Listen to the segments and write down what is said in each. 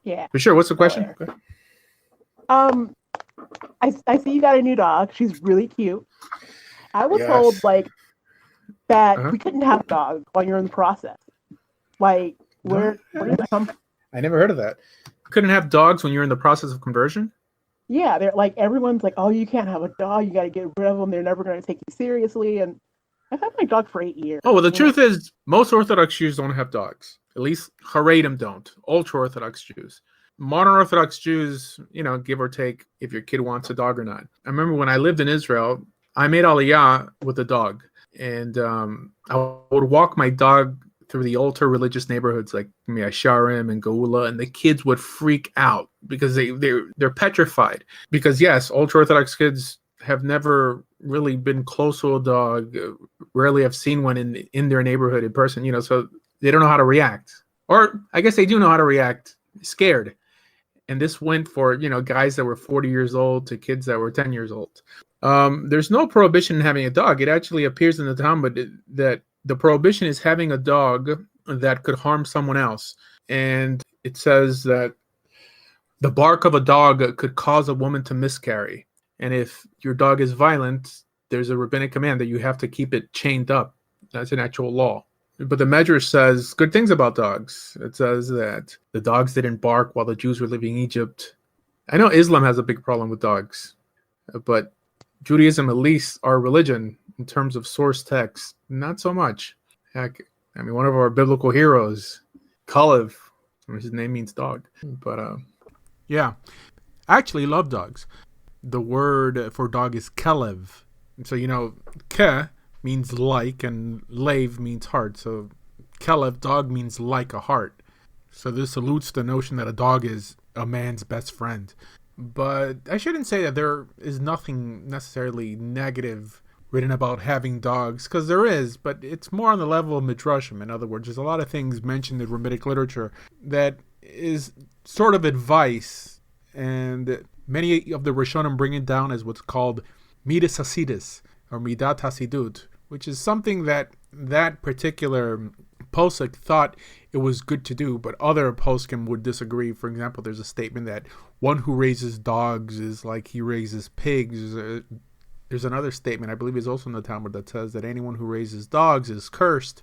Yeah. For sure. What's the So question? there. Um, I see you got a new dog. She's really cute. I was told Yes. like that Uh-huh. we couldn't have a dog while you're in the process. Like, No, where did that come from? I never heard of that. Couldn't have dogs when you're in the process of conversion? Yeah, they're like everyone's like, oh, you can't have a dog. You got to get rid of them. They're never going to take you seriously. And I've had my dog for 8 years. Oh, well, the You know, truth is, most Orthodox Jews don't have dogs. At least Haredim don't. Ultra Orthodox Jews. Modern Orthodox Jews, give or take, if your kid wants a dog or not. I remember when I lived in Israel, I made Aliyah with a dog. And I would walk my dog through the ultra religious neighborhoods like Yasharim and Geula, and the kids would freak out because they're petrified. Because yes, ultra Orthodox kids have never really been close to a dog, rarely have seen one in their neighborhood in person, so they don't know how to react. Or I guess they do know how to react, scared. And this went for, guys that were 40 years old to kids that were 10 years old. There's no prohibition in having a dog. It actually appears in the Talmud that the prohibition is having a dog that could harm someone else. And it says that the bark of a dog could cause a woman to miscarry. And if your dog is violent, there's a rabbinic command that you have to keep it chained up. That's an actual law. But the Medrash says good things about dogs. It says that the dogs didn't bark while the Jews were living in Egypt. I know Islam has a big problem with dogs, but Judaism, at least our religion, in terms of source text, not so much. Heck, I mean, one of our biblical heroes, Kalev, his name means dog. But yeah, I actually love dogs. The word for dog is kalev. So, ke means like and lev means heart. So, kalev, dog, means like a heart. So, this alludes to the notion that a dog is a man's best friend. But I shouldn't say that there is nothing necessarily negative written about having dogs, because there is, but it's more on the level of midrashim. In other words, there's a lot of things mentioned in rabbinic literature that is sort of advice, and many of the Rishonim bring it down as what's called midas hasidus, or midat hasidut, which is something that particular posuk thought it was good to do, but other poskim would disagree. For example, there's a statement that one who raises dogs is like he raises pigs. There's another statement, I believe is also in the Talmud, that says that anyone who raises dogs is cursed.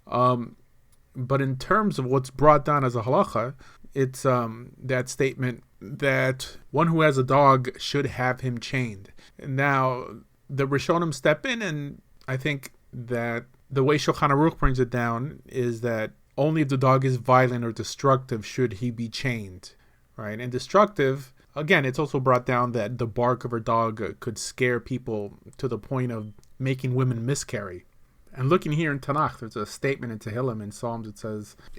But in terms of what's brought down as a halacha, it's that statement that one who has a dog should have him chained. Now, the Rishonim step in, and I think that the way Shulchan Aruch brings it down is that only if the dog is violent or destructive should he be chained, right? And destructive, again, it's also brought down that the bark of a dog could scare people to the point of making women miscarry. And looking here in Tanakh, there's a statement in Tehillim, in Psalms,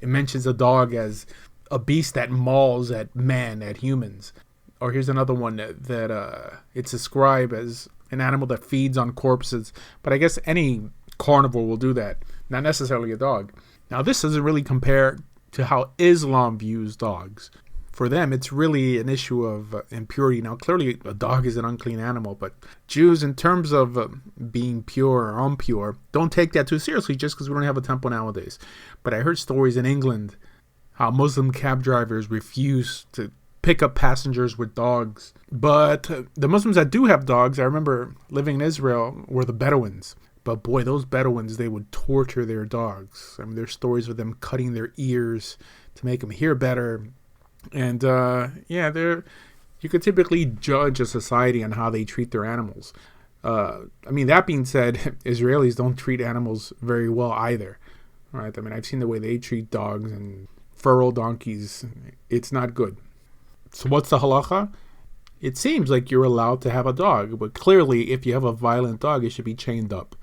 it mentions a dog as a beast that mauls at man, at humans. Or here's another one that it's described as an animal that feeds on corpses. But I guess any carnivore will do that, not necessarily a dog. Now, this doesn't really compare to how Islam views dogs. For them, it's really an issue of impurity. Now, clearly, a dog is an unclean animal, but Jews, in terms of being pure or impure, don't take that too seriously just because we don't have a temple nowadays. But I heard stories in England how Muslim cab drivers refuse to pick up passengers with dogs. But the Muslims that do have dogs, I remember living in Israel, were the Bedouins. But boy, those Bedouins, they would torture their dogs. I mean, there's stories of them cutting their ears to make them hear better. And you could typically judge a society on how they treat their animals. I mean, that being said, Israelis don't treat animals very well either, right? I mean, I've seen the way they treat dogs and feral donkeys. It's not good. So what's the halacha? It seems like you're allowed to have a dog, but clearly if you have a violent dog, it should be chained up.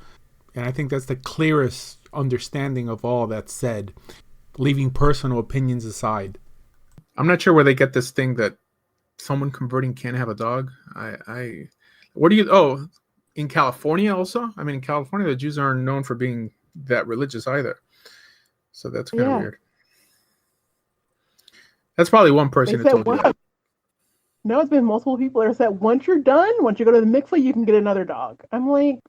And I think that's the clearest understanding of all that's said, leaving personal opinions aside. I'm not sure where they get this thing that someone converting can't have a dog. In California also? I mean, in California, the Jews aren't known for being that religious either. So that's kind of weird. That's probably one person who told you that. No, it's been multiple people that said, once you go to the mikveh, you can get another dog. I'm like,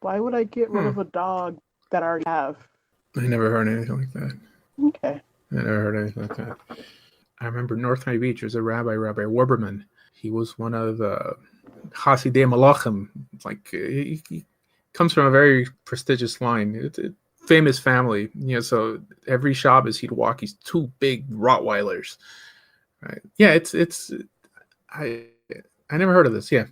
why would I get rid of a dog that I already have? I never heard anything like that. Okay. I never heard anything like that. I remember North Miami Beach. There's a Rabbi Werberman. He was one of the Hasidei Malachim. Like he comes from a very prestigious line. It's a famous family. So every Shabbos he'd walk these two big Rottweilers. Right? Yeah, it's I never heard of this. Yeah.